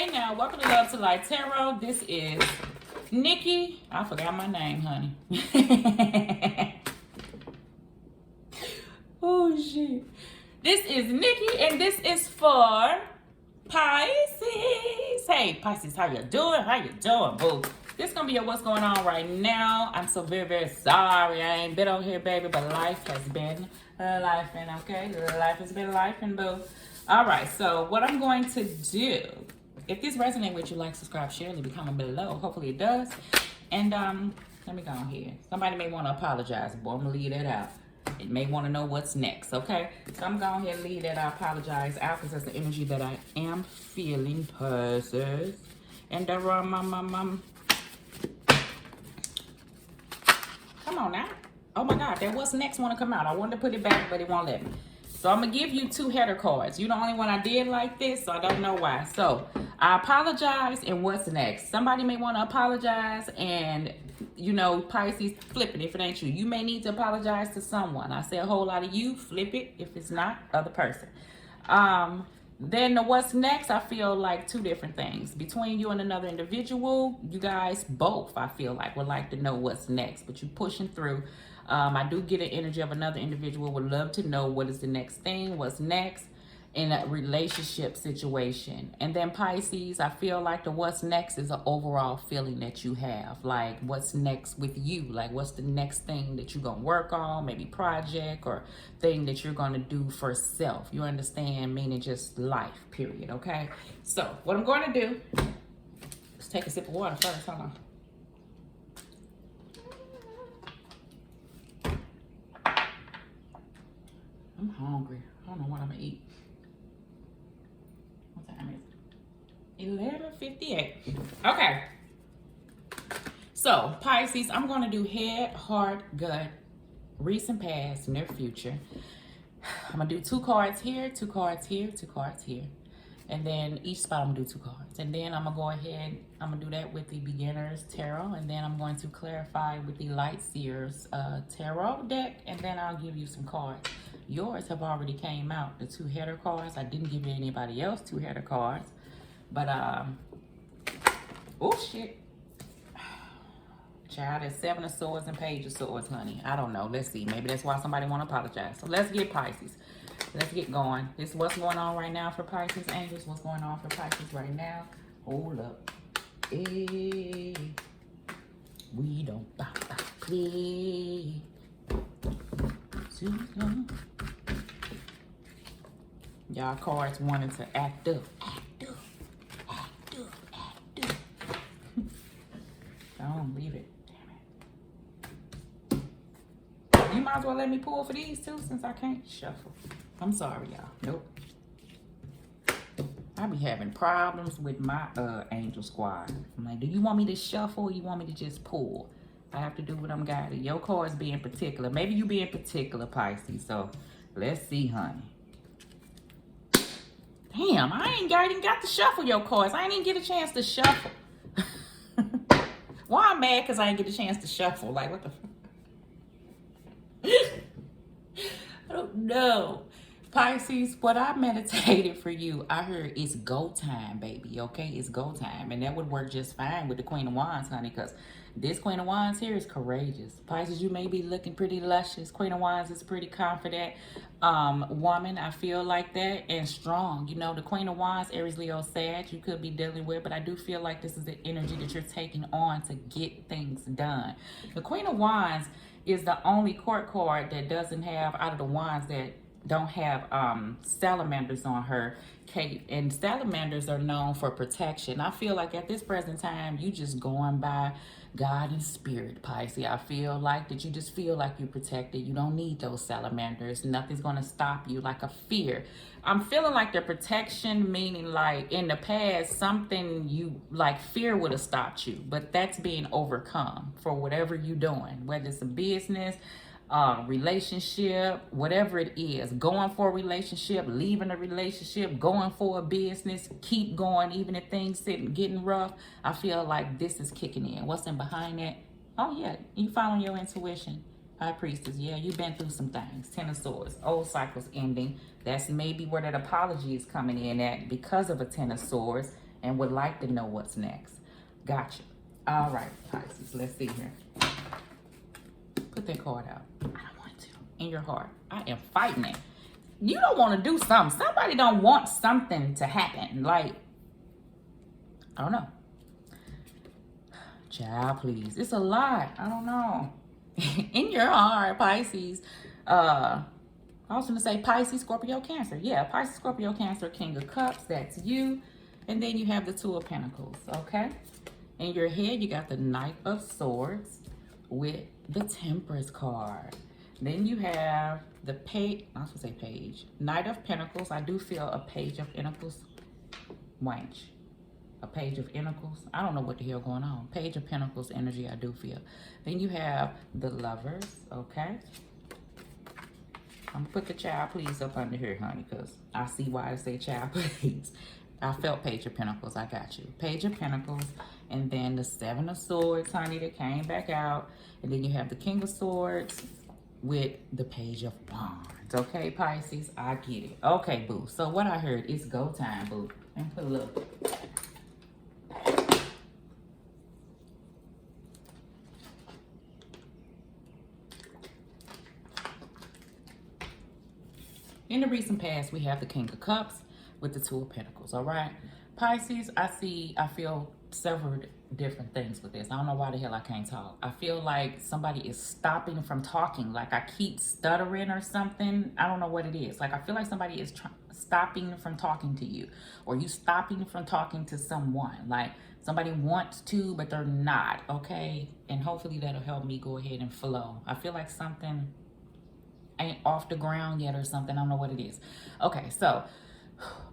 Hey now, welcome to Love to Light Tarot. This is Nikki. I forgot my name, honey. Oh shit. This is Nikki and this is for Pisces. Hey Pisces, how you doing? How you doing, boo? This gonna be a what's going on right now. I'm so very sorry I ain't been on here, baby, but life has been lifing, okay? Life has been lifing, boo. All right, so what I'm going to do, if this resonates with you, like, subscribe, share, leave a comment below. Hopefully it does. And let me go on here. Somebody may want to apologize, but I'm gonna leave that out. It may want to know what's next, okay? So I'm going ahead and leave that I apologize out because that's the energy that I am feeling, Pisces. And come on now. Oh my God, that what's next want to come out. I wanted to put it back, but it won't let me. So I'm going to give you two header cards. You're the only one I did like this, so I don't know why. So I apologize and what's next. Somebody may want to apologize and, you know, Pisces, flip it if it ain't you. You may need to apologize to someone. I say a whole lot of you, flip it. If it's not, other person. Then the what's next, I feel like two different things. Between you and another individual, you guys both, I feel like, would like to know what's next. But you pushing through. I do get an energy of another individual would love to know what is the next thing, what's next in a relationship situation. And then Pisces, I feel like the what's next is an overall feeling that you have. Like what's next with you? Like what's the next thing that you're going to work on? Maybe project or thing that you're going to do for self. You understand? Meaning just life, period. Okay? So what I'm going to do, let's take a sip of water first. Hold on. I'm hungry. I don't know what I'm going to eat. What time is it? 11:58. Okay. So, Pisces, I'm going to do head, heart, gut, recent past, near future. I'm going to do two cards here, two cards here, two cards here. And then each spot I'm going to do two cards. And then I'm going to go ahead, I'm going to do that with the beginner's tarot. And then I'm going to clarify with the light seers tarot deck. And then I'll give you some cards. Yours have already came out, the two header cards. I didn't give anybody else two header cards. But, oh shit. Child, there's 7 of swords and page of swords, honey. I don't know. Let's see. Maybe that's why somebody want to apologize. So let's get Pisces. Let's get going. This is what's going on right now for Pisces, angels. What's going on for Pisces right now? Hold up. Hey. We don't play. Y'all cards wanted to act up. Act up. Act up. Act up. Don't leave it. Damn it. You might as well let me pull for these too since I can't shuffle. I'm sorry, y'all. Nope. I be having problems with my angel squad. I'm like, do you want me to shuffle or you want me to just pull? I have to do what I'm guided. Your cards being particular. Maybe you being particular, Pisces. So let's see, honey. Damn, I ain't even got to shuffle your cards. I ain't even get a chance to shuffle. Why I'm mad? Because I ain't get a chance to shuffle. Like, what the fuck? I don't know. Pisces, what I meditated for you, I heard it's go time, baby, okay? It's go time. And that would work just fine with the Queen of Wands, honey, because this Queen of Wands here is courageous. Pisces, you may be looking pretty luscious. Queen of Wands is pretty confident. Woman, I feel like that, and strong. You know, the Queen of Wands, Aries, Leo, Sag, you could be dealing with, but I do feel like this is the energy that you're taking on to get things done. The Queen of Wands is the only court card that doesn't have, out of the wands that don't have salamanders on her cape, and salamanders are known for protection. I feel like at this present time you just going by God and spirit, Pisces. I feel like that you just feel like you're protected. You don't need those salamanders. Nothing's going to stop you, like a fear. I'm feeling like the protection, meaning like in the past something you like fear would have stopped you, but that's being overcome for whatever you're doing, whether it's a business, relationship, whatever it is, going for a relationship, leaving a relationship, going for a business, keep going even if things getting rough. I feel like this is kicking in. What's in behind that? Oh yeah, you following your intuition. High Priestess, yeah, you've been through some things. Ten of Swords, old cycles ending. That's maybe where that apology is coming in at because of a Ten of Swords. and would like to know what's next. Gotcha. All right, Pisces, let's see here. Put that card out. I don't want to. In your heart, I am fighting it. You don't want to do something. Somebody don't want something to happen. Like, I don't know. Child, please. It's a lot. I don't know. In your heart, Pisces. I was going to say Pisces, Scorpio, Cancer. Yeah, Pisces, Scorpio, Cancer, King of Cups. That's you. And then you have the Two of Pentacles, okay? In your head, you got the Knight of Swords with the Temperance card. Then you have the page, I was going to say page. Knight of Pentacles. I do feel a Page of Pentacles. Wanch. A Page of Pentacles. I don't know what the hell going on. Page of Pentacles energy, I do feel. Then you have the Lovers, okay? I'm gonna put the Child Please up under here, honey, because I see why I say Child Please. I felt Page of Pentacles. I got you. Page of Pentacles. And then the Seven of Swords, honey, that came back out. And then you have the King of Swords with the Page of Wands. Okay, Pisces, I get it. Okay, boo. So what I heard is go time, boo. And put a little... In the recent past, we have the King of Cups with the Two of Pentacles, all right? Pisces, I feel several different things with this. I don't know why the hell I can't talk. I feel like somebody is stopping from talking. Like I keep stuttering or something. I don't know what it is. Like I feel like somebody is stopping from talking to you, or you stopping from talking to someone. Like somebody wants to, but they're not, okay? And hopefully that'll help me go ahead and flow. I feel like something ain't off the ground yet or something. I don't know what it is. Okay, so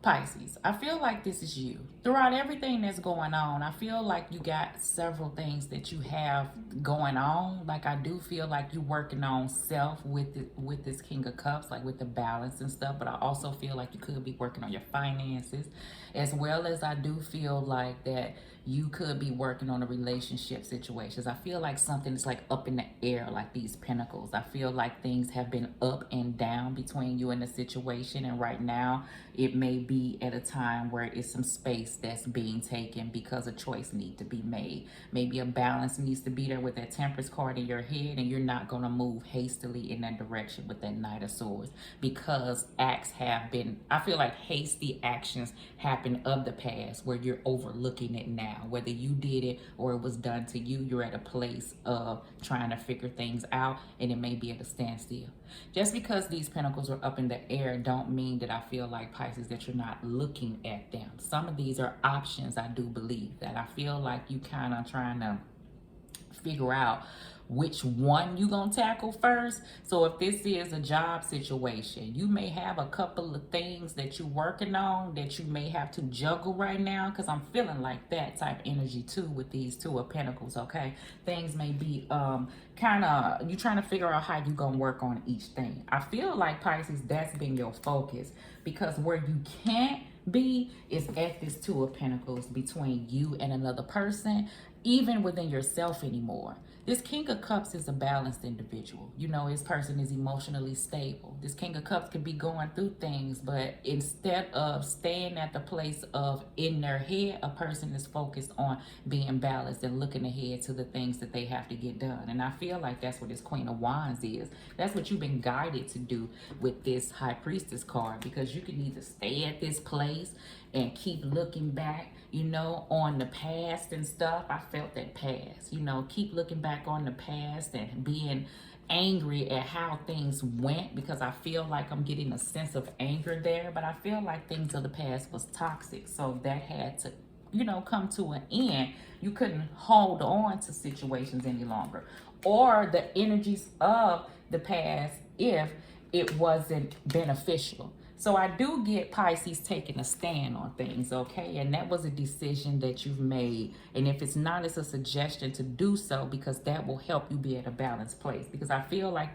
Pisces, I feel like this is you. Throughout everything that's going on, I feel like you got several things that you have going on. Like I do feel like you working on self with this King of Cups, like with the balance and stuff. But I also feel like you could be working on your finances, as well as I do feel like that you could be working on a relationship situations. I feel like something is like up in the air, like these pentacles. I feel like things have been up and down between you and the situation. And right now it may be at a time where it's some space that's being taken because a choice needs to be made. Maybe a balance needs to be there with that Temperance card in your head, and you're not going to move hastily in that direction with that Knight of Swords, because acts have been, I feel like hasty actions happen of the past where you're overlooking it now. Whether you did it or it was done to you, you're at a place of trying to figure things out, and it may be at a standstill. Just because these pentacles are up in the air don't mean that I feel like, Pisces, that you're not looking at them. Some of these are options, I do believe that. I feel like you kind of trying to figure out which one you gonna tackle first. So if this is a job situation, you may have a couple of things that you're working on that you may have to juggle right now, because I'm feeling like that type energy too with these Two of Pentacles, okay? Things may be kind of, you trying to figure out how you gonna work on each thing. I feel like, Pisces, that's been your focus, because where you can't be is at this Two of Pentacles between you and another person, even within yourself anymore. This King of Cups is a balanced individual. You know, this person is emotionally stable. This King of Cups could be going through things, but instead of staying at the place of in their head, a person is focused on being balanced and looking ahead to the things that they have to get done. And I feel like that's what this Queen of Wands is. That's what you've been guided to do with this High Priestess card, because you can either stay at this place and keep looking back, you know, on the past and stuff. I felt that past, you know, keep looking back on the past and being angry at how things went, because I feel like I'm getting a sense of anger there. But I feel like things of the past was toxic, so that had to, you know, come to an end. You couldn't hold on to situations any longer, or the energies of the past, if it wasn't beneficial. So I do get Pisces taking a stand on things, okay? And that was a decision that you've made. And if it's not, it's a suggestion to do so, because that will help you be at a balanced place. Because I feel like,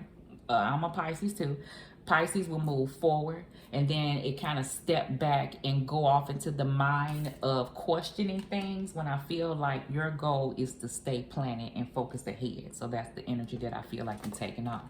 I'm a Pisces too. Pisces will move forward, and then it kind of step back and go off into the mind of questioning things, when I feel like your goal is to stay planted and focus ahead. So that's the energy that I feel like I'm taking on.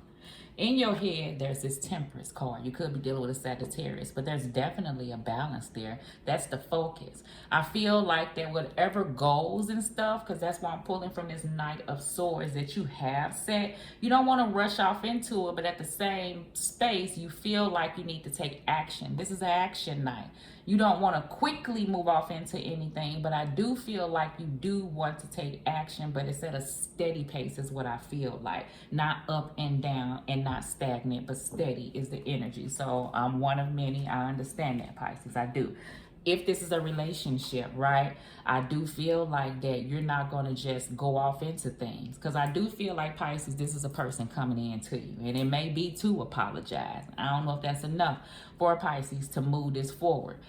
In your head, there's this Temperance card. You could be dealing with a Sagittarius, but there's definitely a balance there. That's the focus. I feel like that whatever goals and stuff, because that's why I'm pulling from this Knight of Swords that you have set, you don't want to rush off into it, but at the same space, you feel like you need to take action. This is an action night. You don't want to quickly move off into anything, but I do feel like you do want to take action, but it's at a steady pace is what I feel like. Not up and down and not stagnant, but steady is the energy. So I'm one of many. I understand that, Pisces. I do. If this is a relationship, right, I do feel like that you're not going to just go off into things. Because I do feel like, Pisces, this is a person coming in to you. And it may be to apologize. I don't know if that's enough for Pisces to move this forward.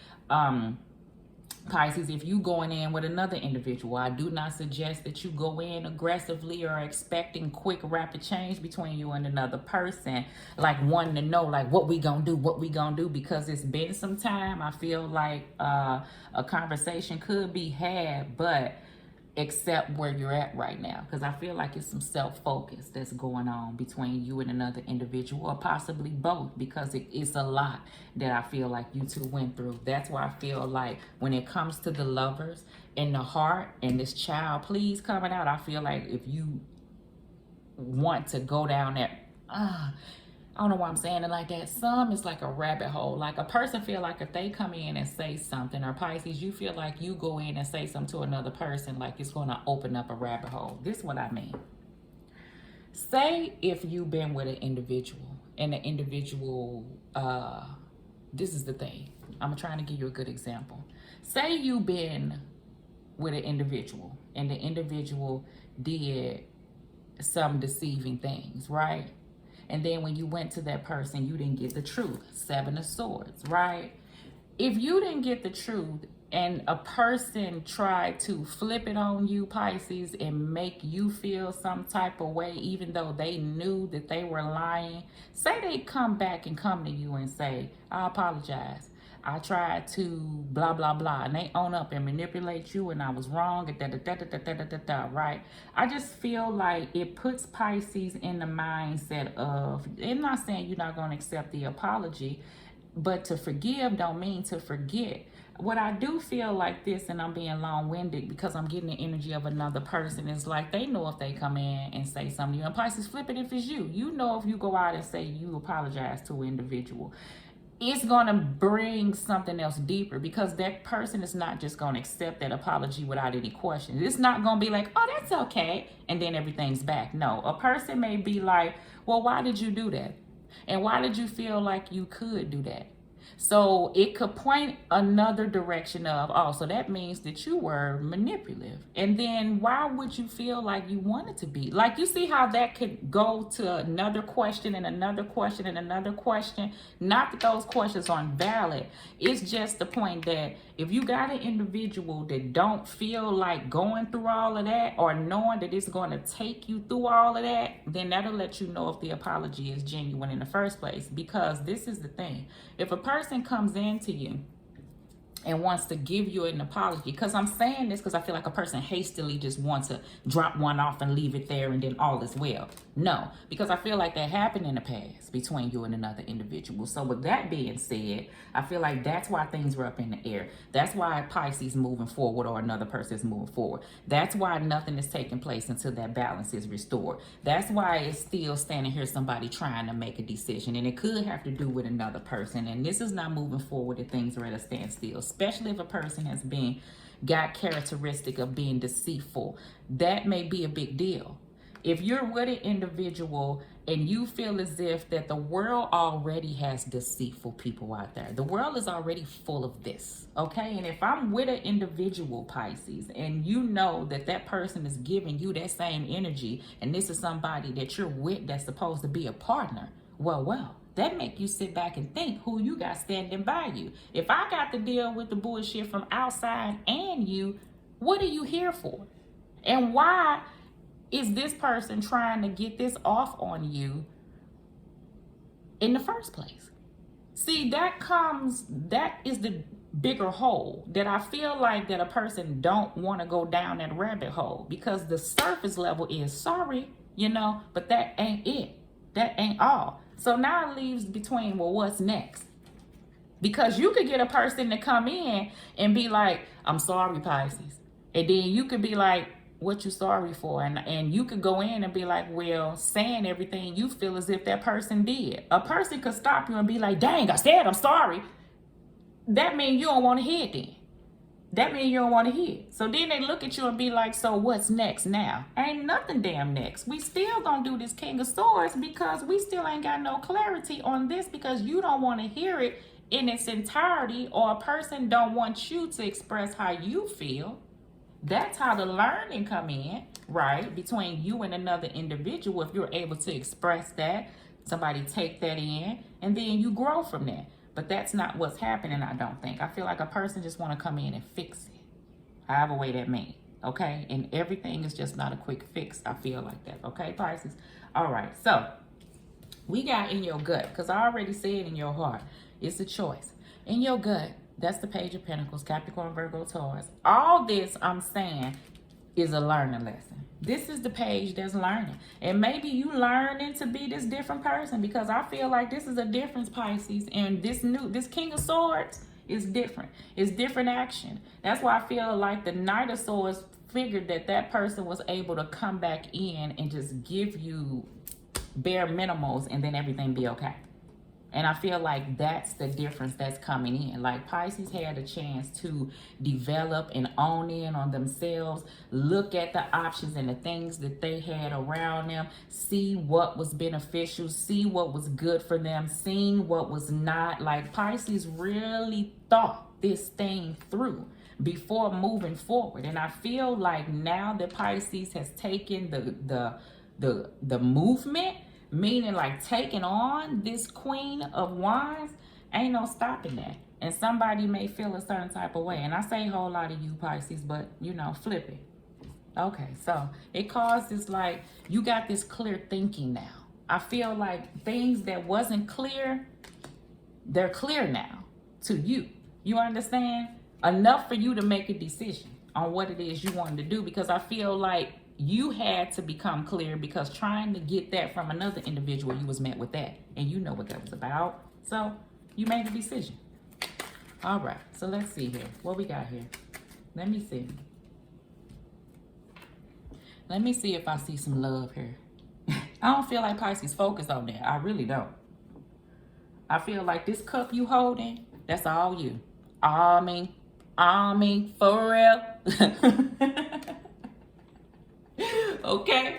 Pisces, if you going in with another individual, I do not suggest that you go in aggressively or expecting quick, rapid change between you and another person, like wanting to know, like, what we gonna do, because it's been some time. I feel like a conversation could be had, but accept where you're at right now, because I feel like it's some self-focus that's going on between you and another individual, or possibly both, because it's a lot that I feel like you two went through. That's why I feel like when it comes to the lovers and the heart and this child please coming out, I feel like if you want to go down that I don't know why I'm saying it like that. Some is like a rabbit hole. Like a person feel like if they come in and say something, or Pisces, you feel like you go in and say something to another person, like it's going to open up a rabbit hole. This is what I mean. Say if you've been with an individual and the individual, this is the thing. I'm trying to give you a good example. Say you've been with an individual and the individual did some deceiving things, right? And then when you went to that person, you didn't get the truth. 7 of Swords, right? If you didn't get the truth and a person tried to flip it on you, Pisces, and make you feel some type of way, even though they knew that they were lying, say they come back and come to you and say, I apologize. I tried to blah, blah, blah, and they own up and manipulate you, and I was wrong, right? I just feel like it puts Pisces in the mindset of, I'm not saying you're not going to accept the apology, but to forgive don't mean to forget. What I do feel like this, and I'm being long-winded because I'm getting the energy of another person, is like they know if they come in and say something to you. And Pisces, flip it if it's you. You know if you go out and say you apologize to an individual, it's going to bring something else deeper, because that person is not just going to accept that apology without any questions. It's not going to be like, oh, that's okay, and then everything's back. No, a person may be like, well, why did you do that? And why did you feel like you could do that? So it could point another direction of, oh, so that means that you were manipulative. And then why would you feel like you wanted to be? Like, you see how that could go to another question and another question and another question? Not that those questions aren't valid. It's just the point that if you got an individual that don't feel like going through all of that, or knowing that it's going to take you through all of that, then that'll let you know if the apology is genuine in the first place. Because this is the thing. If a person comes into you and wants to give you an apology, because I'm saying this because I feel like a person hastily just wants to drop one off and leave it there and then all is well. No, because I feel like that happened in the past between you and another individual. So with that being said, I feel like that's why things were up in the air. That's why Pisces moving forward, or another person is moving forward. That's why nothing is taking place until that balance is restored. That's why it's still standing here somebody trying to make a decision, and it could have to do with another person. And this is not moving forward if things are at a standstill, especially if a person has got characteristic of being deceitful. That may be a big deal. If you're with an individual and you feel as if that the world already has deceitful people out there, the world is already full of this, okay? And if I'm with an individual, Pisces, and you know that that person is giving you that same energy, and this is somebody that you're with that's supposed to be a partner, well, that make you sit back and think who you got standing by you. If I got to deal with the bullshit from outside and you, what are you here for? And why is this person trying to get this off on you in the first place? See, that is the bigger hole that I feel like that a person don't want to go down that rabbit hole, because the surface level is sorry, but that ain't it. That ain't all. So now it leaves between, well, what's next? Because you could get a person to come in and be like, I'm sorry, Pisces. And then you could be like, what you sorry for? And you could go in and be like, well, saying everything you feel as if that person did. A person could stop you and be like, dang, I said I'm sorry. That means you don't want to hear it then. That means you don't want to hear it. So then they look at you and be like, so what's next now? Ain't nothing damn next. We still gonna do this King of Swords because we still ain't got no clarity on this because you don't want to hear it in its entirety, or a person don't want you to express how you feel. That's how the learning come in, right? Between you and another individual. If you're able to express that, somebody take that in, and then you grow from there. But that's not what's happening, I don't think. I feel like a person just want to come in and fix it, however way that means, okay? And everything is just not a quick fix. I feel like that, okay, Pisces? All right, so we got in your gut, because I already said in your heart, it's a choice. In your gut, that's the Page of Pentacles, Capricorn, Virgo, Taurus. All this I'm saying is a learning lesson. This is the page that's learning. And maybe you learning to be this different person, because I feel like this is a difference, Pisces. And this King of Swords is different. It's different action. That's why I feel like the Knight of Swords figured that person was able to come back in and just give you bare minimals and then everything be okay. And I feel like that's the difference that's coming in. Like Pisces had a chance to develop and own in on themselves, look at the options and the things that they had around them, see what was beneficial, see what was good for them, seeing what was not. Like Pisces really thought this thing through before moving forward. And I feel like now that Pisces has taken the movement, meaning like taking on this Queen of Wands, ain't no stopping that. And somebody may feel a certain type of way. And I say a whole lot of you, Pisces, but you know, flip it. Okay, so it causes like, you got this clear thinking now. I feel like things that wasn't clear, they're clear now to you. You understand? Enough for you to make a decision on what it is you wanted to do, because I feel like you had to become clear, because trying to get that from another individual, you was met with that. And you know what that was about. So you made a decision. All right, so let's see here. What we got here? Let me see. Let me see if I see some love here. I don't feel like Pisces focused on that. I really don't. I feel like this cup you holding, that's all you. I mean, for real. Okay,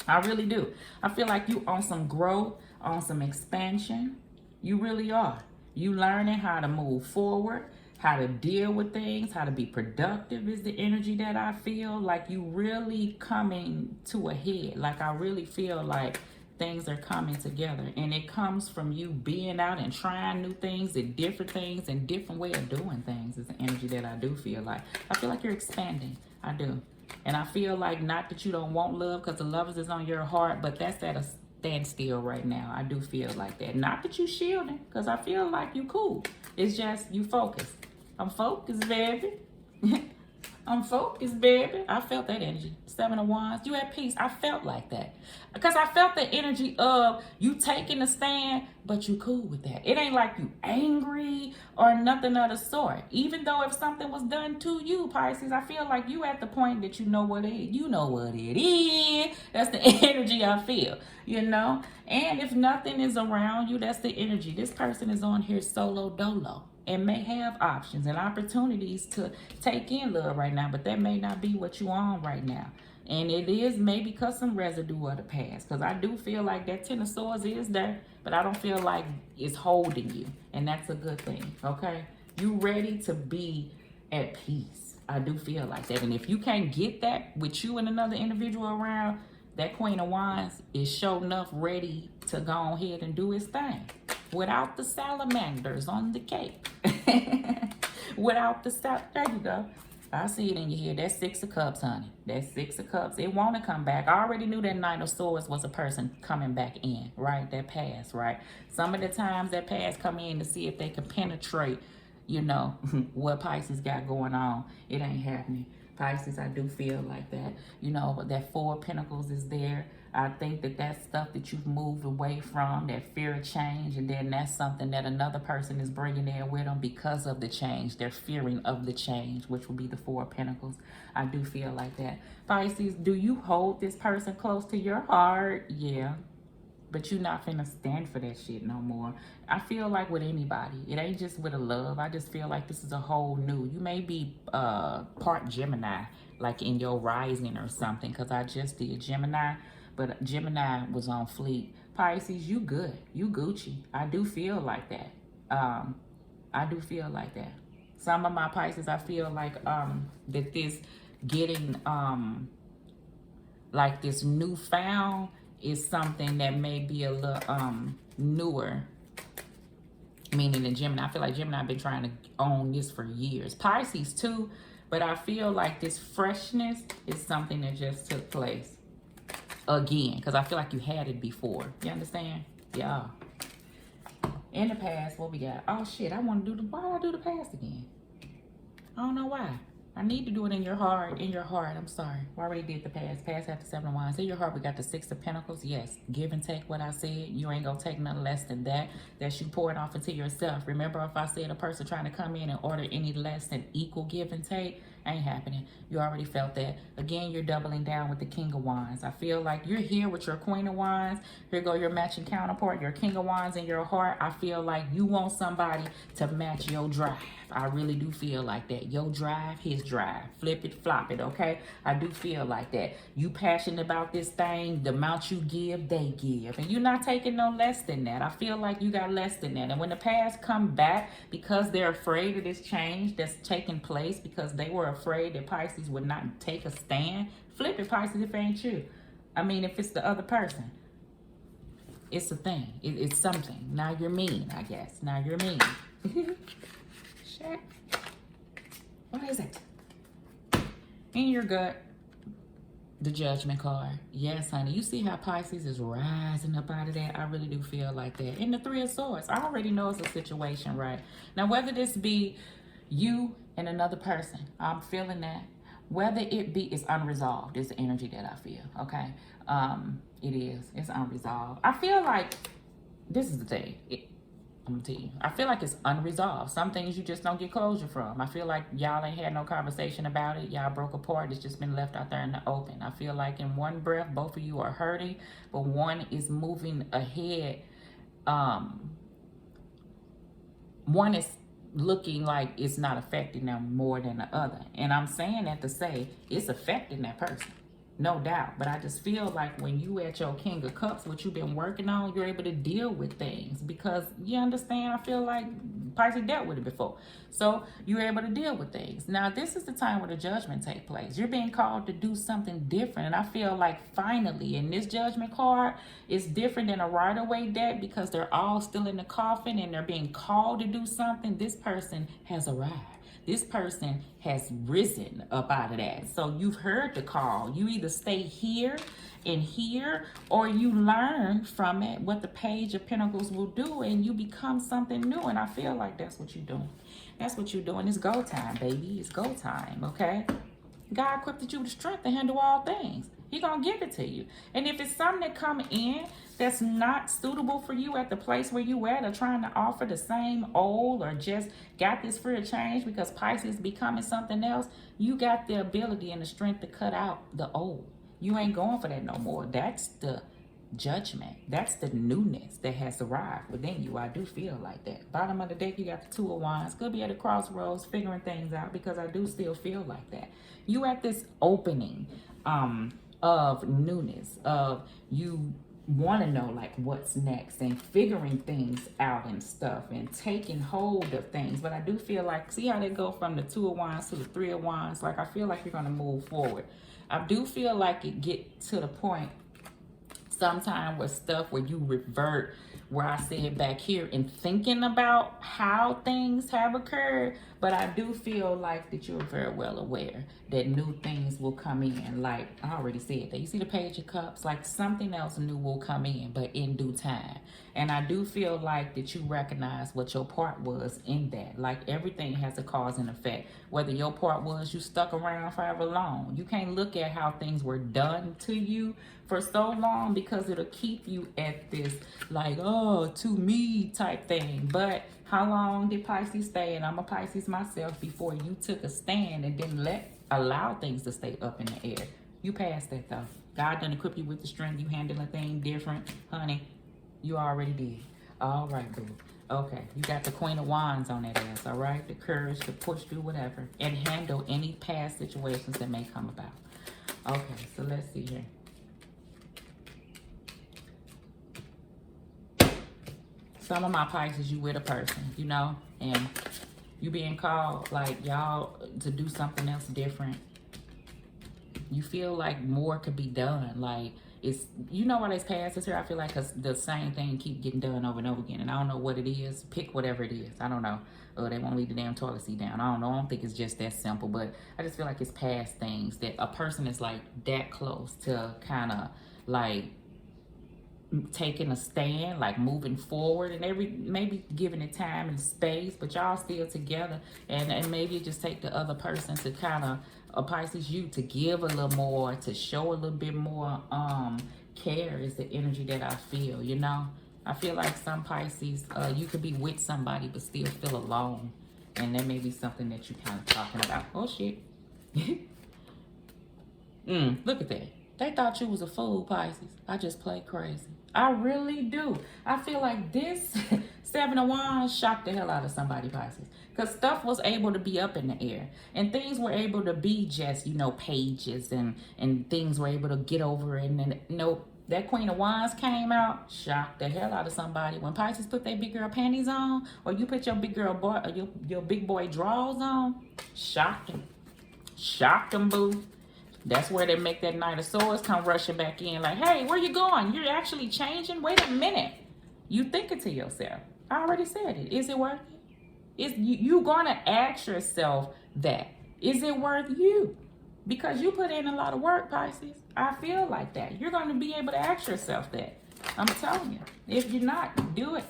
I really do. I feel like you on some growth, on some expansion. You really are. You learning how to move forward, how to deal with things, how to be productive is the energy that I feel. Like you really coming to a head. Like I really feel like things are coming together, and it comes from you being out and trying new things and different things and different way of doing things is the energy that I do feel like. I feel like you're expanding. I do. And I feel like, not that you don't want love, because the Lovers is on your heart, but that's at a standstill right now. I do feel like that. Not that you shielding, because I feel like you cool. It's just you focused. I'm focused, baby. I'm focused, baby. I felt that energy. 7 of Wands. You at peace. I felt like that. Because I felt the energy of you taking a stand, but you cool with that. It ain't like you angry or nothing of the sort. Even though if something was done to you, Pisces, I feel like you at the point that you know what it is. You know what it is. That's the energy I feel, you know? And if nothing is around you, that's the energy. This person is on here solo dolo, and may have options and opportunities to take in love right now, but that may not be what you on right now. And it is maybe because some residue of the past, because I do feel like that 10 of Swords is there, but I don't feel like it's holding you, and that's a good thing, okay? You ready to be at peace. I do feel like that. And if you can't get that with you and another individual around, that Queen of Wands is sure enough ready to go ahead and do its thing. Without the salamanders on the cake. Without the there you go. I see it in your head. That's 6 of Cups, honey. That's 6 of Cups. It want to come back. I already knew that Knight of Swords was a person coming back in, right? That past, right? Some of the times that past come in to see if they can penetrate, you know, what Pisces got going on. It ain't happening. Pisces, I do feel like that. You know, that Four of Pentacles is there. I think that that's stuff that you've moved away from, that fear of change, and then that's something that another person is bringing in with them because of the change. They're fearing of the change, which will be the Four of Pentacles. I do feel like that. Pisces, do you hold this person close to your heart? Yeah. But you're not finna stand for that shit no more. I feel like with anybody, it ain't just with a love. I just feel like this is a whole new. You may be part Gemini, like in your rising or something, because I just did Gemini, but Gemini was on fleek. Pisces, you good. You Gucci. I do feel like that. I do feel like that. Some of my Pisces, I feel like that this getting like this newfound is something that may be a little newer, meaning in Gemini. I feel like Gemini been trying to own this for years. Pisces too, but I feel like this freshness is something that just took place again, because I feel like you had it before. You understand? Yeah. In the past, what we got? Oh shit, I want to do the, why do I do the past again? I don't know why. I need to do it in your heart. In your heart. I'm sorry. I already did the past. Past after 7 of Wands. In your heart, we got the 6 of Pentacles. Yes. Give and take what I said. You ain't going to take nothing less than that. That's you pouring off into yourself. Remember, if I said a person trying to come in and order any less than equal give and take, ain't happening. You already felt that. Again, you're doubling down with the King of Wands. I feel like you're here with your Queen of Wands. Here go your matching counterpart, your King of Wands in your heart. I feel like you want somebody to match your drive. I really do feel like that. Your drive, his drive. Flip it, flop it, okay? I do feel like that. You passionate about this thing. The amount you give, they give. And you're not taking no less than that. I feel like you got less than that. And when the past come back, because they're afraid of this change that's taking place, because they were afraid that Pisces would not take a stand, flip it, Pisces, if it ain't you. I mean, if it's the other person. It's a thing. It's something. Now you're mean, I guess. Now you're mean. Shit. What is it? In your gut, the Judgment card. Yes, honey. You see how Pisces is rising up out of that? I really do feel like that. In the Three of Swords, I already know it's a situation, right? Now, whether this be you and another person, I'm feeling that. Whether it be, it's unresolved. It's the energy that I feel, okay? It is. It's unresolved. I feel like, this is the thing. I'm gonna tell you, I feel like it's unresolved. Some things you just don't get closure from. I feel like y'all ain't had no conversation about it. Y'all broke apart. It's just been left out there in the open. I feel like in one breath, both of you are hurting, but one is moving ahead. One is looking like it's not affecting them more than the other. And I'm saying that to say it's affecting that person. No doubt. But I just feel like when you at your King of Cups, what you've been working on, you're able to deal with things. Because you understand, I feel like Pisces dealt with it before. So you're able to deal with things. Now, this is the time where the judgment takes place. You're being called to do something different. And I feel like finally, in this Judgment card, it's different than a Rider-Waite deck because they're all still in the coffin and they're being called to do something. This person has arrived. This person has risen up out of that. So you've heard the call. You either stay here and here, or you learn from it what the Page of Pentacles will do, and you become something new. And I feel like that's what you're doing. That's what you're doing. It's go time, baby. It's go time, okay? God equipped you with strength to handle all things. He gonna give it to you. And if it's something that come in that's not suitable for you at the place where you at, or trying to offer the same old, or just got this fear of change because Pisces becoming something else, you got the ability and the strength to cut out the old. You ain't going for that no more. That's the judgment. That's the newness that has arrived within you. I do feel like that. Bottom of the deck, you got the Two of Wands. Could be at a crossroads figuring things out, because I do still feel like that. You at this opening of newness, of you want to know like what's next, and figuring things out and stuff, and taking hold of things. But I do feel like, see how they go from the Two of Wands to the Three of Wands? Like, I feel like you're going to move forward. I do feel like it get to the point sometime with stuff where you revert, where I said back here, and thinking about how things have occurred, But I do feel like that you're very well aware that new things will come in. Like I already said that. You see the Page of Cups? Like something else new will come in, but in due time. And I do feel like that you recognize what your part was in that. Like everything has a cause and effect. Whether your part was you stuck around forever long. You can't look at how things were done to you for so long because it'll keep you at this like, oh, to me type thing. But how long did Pisces stay? And I'm a Pisces myself before you took a stand and didn't allow things to stay up in the air. You passed that though. God done equip you with the strength. You handle a thing different, honey. You already did. All right, boo. Okay, you got the Queen of Wands on that ass, all right? The courage to push through whatever and handle any past situations that may come about. Okay, so let's see here. Some of my Pisces, you with a person, you know, and you being called, like, y'all, to do something else different. You feel like more could be done. Like, it's, you know why this passes here? I feel like the same thing keep getting done over and over again. And I don't know what it is. Pick whatever it is. I don't know. They won't leave the damn toilet seat down. I don't know. I don't think it's just that simple. But I just feel like it's past things that a person is, like, that close to kind of, like, taking a stand, like moving forward, and maybe giving it time and space, but y'all still together, and maybe it just take the other person to kind of, a Pisces, you to give a little more, to show a little bit more care is the energy that I feel, you know. I feel like some Pisces, you could be with somebody but still feel alone, and that may be something that you're kind of talking about. Oh shit. Look at that. They thought you was a fool, Pisces. I just play crazy. I really do. I feel like this Seven of Wands shocked the hell out of somebody, Pisces. Because stuff was able to be up in the air. And things were able to be just, you know, pages. And things were able to get over. And then, you know, that Queen of Wands came out, shocked the hell out of somebody. When Pisces put their big girl panties on, or you put your big girl boy, or your big boy drawers on, shocked them. Shocked them, boo. That's where they make that Knight of Swords come rushing back in like, hey, where you going? You're actually changing? Wait a minute. You thinking to yourself. I already said it. Is it worth it? Is you going to ask yourself that. Is it worth you? Because you put in a lot of work, Pisces. I feel like that. You're going to be able to ask yourself that. I'm telling you. If you're not, do it.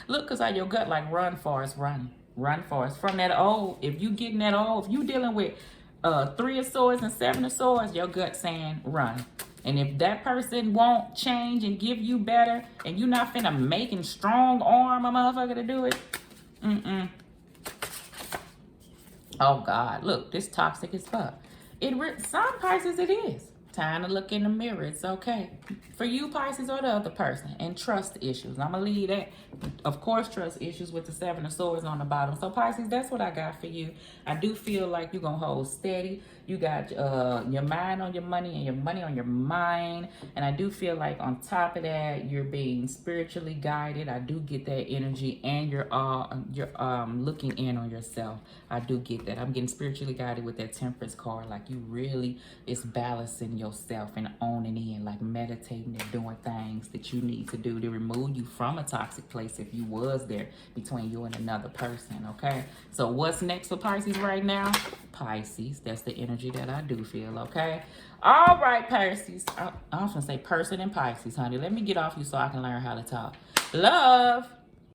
Look, because out your gut like run, Forrest, run. Run, Forrest. From that old, if you getting that old, if you dealing with 3 of Swords and 7 of Swords, your gut saying run. And if that person won't change and give you better, and you not finna making strong arm a motherfucker to do it, oh God, look, this toxic as fuck. Some Pisces it is. Time to look in the mirror. It's okay. For you, Pisces, or the other person. And trust issues. I'm going to leave that. Of course, trust issues with the 7 of Swords on the bottom. So, Pisces, that's what I got for you. I do feel like you're going to hold steady. You got your mind on your money and your money on your mind. And I do feel like on top of that, you're being spiritually guided. I do get that energy. And you're looking in on yourself. I do get that. I'm getting spiritually guided with that Temperance card. Like you really is balancing yourself and owning in, like meditating and doing things that you need to do to remove you from a toxic place if you was there between you and another person, okay? So what's next for Pisces right now? Pisces, that's the energy that I do feel, okay? All right, Pisces. I was gonna say person and Pisces, honey. Let me get off you so I can learn how to talk. Love.